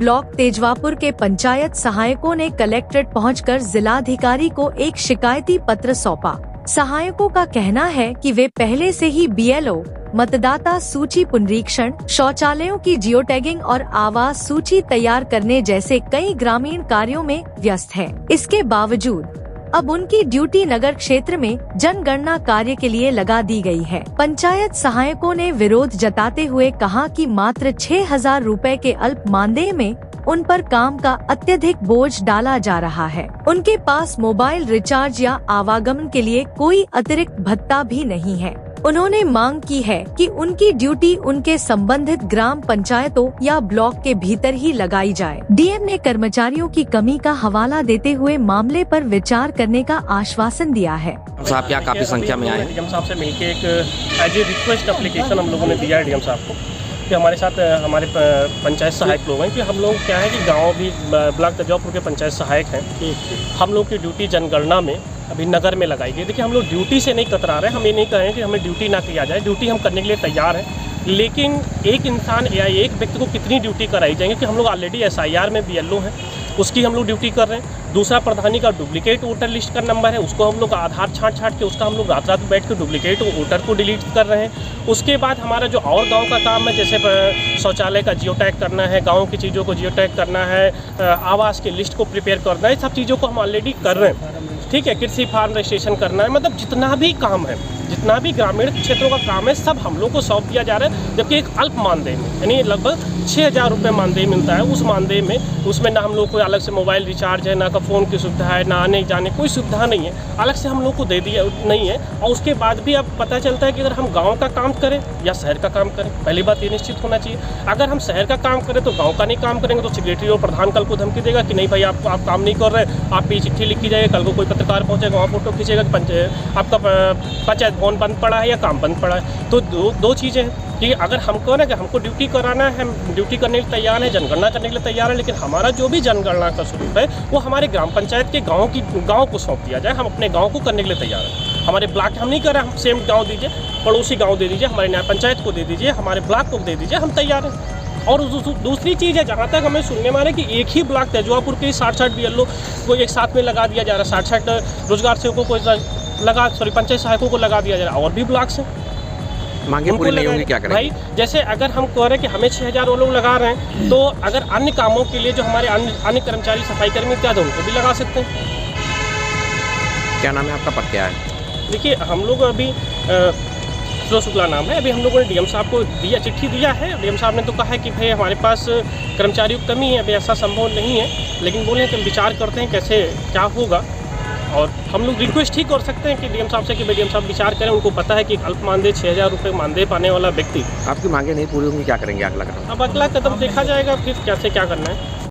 Block Tejwapur के पंचायत सहायकों ने कलेक्ट्रेट पहुंचकर जिलाधिकारी को एक शिकायती पत्र सौंपा। सहायकों का कहना है कि वे पहले से ही BLO, मतदाता सूची पुनरीक्षण, शौचालयों की जियोटैगिंग और आवास सूची तैयार करने जैसे कई ग्रामीण कार्यों में व्यस्त है। इसके बावजूद अब उनकी ड्यूटी नगर क्षेत्र में जनगणना कार्य के लिए लगा दी गई है। पंचायत सहायकों ने विरोध जताते हुए कहा कि मात्र 6,000 रुपए के अल्प मानदेय में उन पर काम का अत्यधिक बोझ डाला जा रहा है। उनके पास मोबाइल रिचार्ज या आवागमन के लिए कोई अतिरिक्त भत्ता भी नहीं है। उन्होंने मांग की है कि उनकी ड्यूटी उनके संबंधित ग्राम पंचायतों या ब्लॉक के भीतर ही लगाई जाए। DM ने कर्मचारियों की कमी का हवाला देते हुए मामले पर विचार करने का आश्वासन दिया है। साहब क्या काफी संख्या में आए? डीएम साहब से मिलकर एक एज ए रिक्वेस्ट एप्लीकेशन हम लोगों ने दिया है डीएम साहब को कि हमारे साथ हमारे पंचायत सहायक लोग हैं कि हम लोग क्या है कि गाँव भी ब्लॉक तेजवापुर के पंचायत सहायक हैं। हम लोग की ड्यूटी जनगणना में अभी नगर में लगाई गई। देखिए हम लोग ड्यूटी से नहीं कतरा रहे हैं, हम ये नहीं कह रहे हैं कि हमें ड्यूटी ना किया जाए, ड्यूटी हम करने के लिए तैयार हैं। लेकिन एक इंसान या एक व्यक्ति को कितनी ड्यूटी कराई जाएंगे कि हम लोग ऑलरेडी SIR में BLO हैं, उसकी हम लोग ड्यूटी कर रहे हैं। दूसरा प्रधानी का डुप्लीकेट वोटर लिस्ट का नंबर है, उसको हम लोग आधार छाँट के उसका हम लोग रात बैठ के डुप्लीकेट वोटर को डिलीट कर रहे हैं। उसके बाद हमारा जो और गांव का काम है, जैसे शौचालय का जियो टैग करना है, गांव की चीज़ों को जियो टैग करना है, आवास की लिस्ट को प्रिपेयर करना है, सब चीज़ों को हम ऑलरेडी कर रहे हैं। ठीक है, कृषि फार्म रजिस्ट्रेशन करना है, मतलब जितना भी काम है, जितना भी ग्रामीण क्षेत्रों का काम है, सब हम लोग को सौंप दिया जा रहा है। जबकि एक अल्प मानदेय में, यानी लगभग 6,000 रुपये मानदेय मिलता है। उस मानदेय में उसमें ना हम लोग को अलग से मोबाइल रिचार्ज है, ना का फ़ोन की सुविधा है, ना आने जाने कोई सुविधा नहीं है, अलग से हम लोग को दे दिया नहीं है। और उसके बाद भी अब पता चलता है कि अगर हम गाँव का काम करें या शहर का काम करें, पहली बात ये निश्चित होना चाहिए। अगर हम शहर का काम करें तो गाँव का नहीं काम करेंगे तो सेक्रेटरी और प्रधान कल को धमकी देगा कि नहीं भाई आप काम नहीं कर रहे, आप ये चिट्ठी लिखी जाएगी, कल को कोई पत्रकार पहुँचेगा, वहाँ फोटो खींचेगा कि आपका पंचायत भवन बंद पड़ा है या काम बंद पड़ा है। तो दो चीज़ें हैं कि अगर हमको ना कि हमको ड्यूटी कराना है, हम ड्यूटी करने के लिए तैयार हैं, जनगणना करने के लिए तैयार है, लेकिन हमारा जो भी जनगणना का स्वरूप है वो हमारे ग्राम पंचायत के गाँव को सौंप दिया जाए। हम अपने गाँव को करने के लिए तैयार हैं। हमारे ब्लॉक हम नहीं कर रहे, हम सेम गाँव दीजिए, पड़ोसी गाँव दे दीजिए, हमारे न्याय पंचायत को दे दीजिए, हमारे ब्लॉक को दे दीजिए, हम तैयार हैं। और दूसरी चीज़ है, जहाँ तक हमें सुनने में आ रहा है कि एक ही ब्लॉक तेजवापुर के 60 BLO को एक साथ में लगा दिया जा रहा है, 60 रोजगार सेवकों को पंचायत सहायकों को लगा दिया जा रहा है। और भी ब्लॉक्स हैं, मांगे पूरी नहीं होंगी, क्या करें भाई? जैसे अगर हम कह रहे हैं कि हमें 6,000 वो लोग लगा रहे हैं, तो अगर अन्य कामों के लिए जो हमारे अन्य कर्मचारी सफाई कर्मी इत्यादि उनको भी लगा सकते हैं। क्या नाम है आपका, पद क्या है? देखिए हम लोग अभी शुक्ला नाम है, अभी हम लोगों ने डीएम साहब को चिट्ठी दिया है। डीएम साहब ने तो कहा है कि भाई हमारे पास कर्मचारियों की कमी है, अभी ऐसा संभव नहीं है, लेकिन बोले कि हम विचार करते हैं कैसे क्या होगा। और हम लोग रिक्वेस्ट ही कर सकते हैं कि डीएम साहब से कि भाई डीएम साहब विचार करें। उनको पता है कि अल्प मानदेय 6,000 रुपये मानदेय पाने वाला व्यक्ति, आपकी मांगे नहीं पूरी होंगी, क्या करेंगे अगला कदम? अब अगला कदम देखा जाएगा फिर कैसे क्या करना है।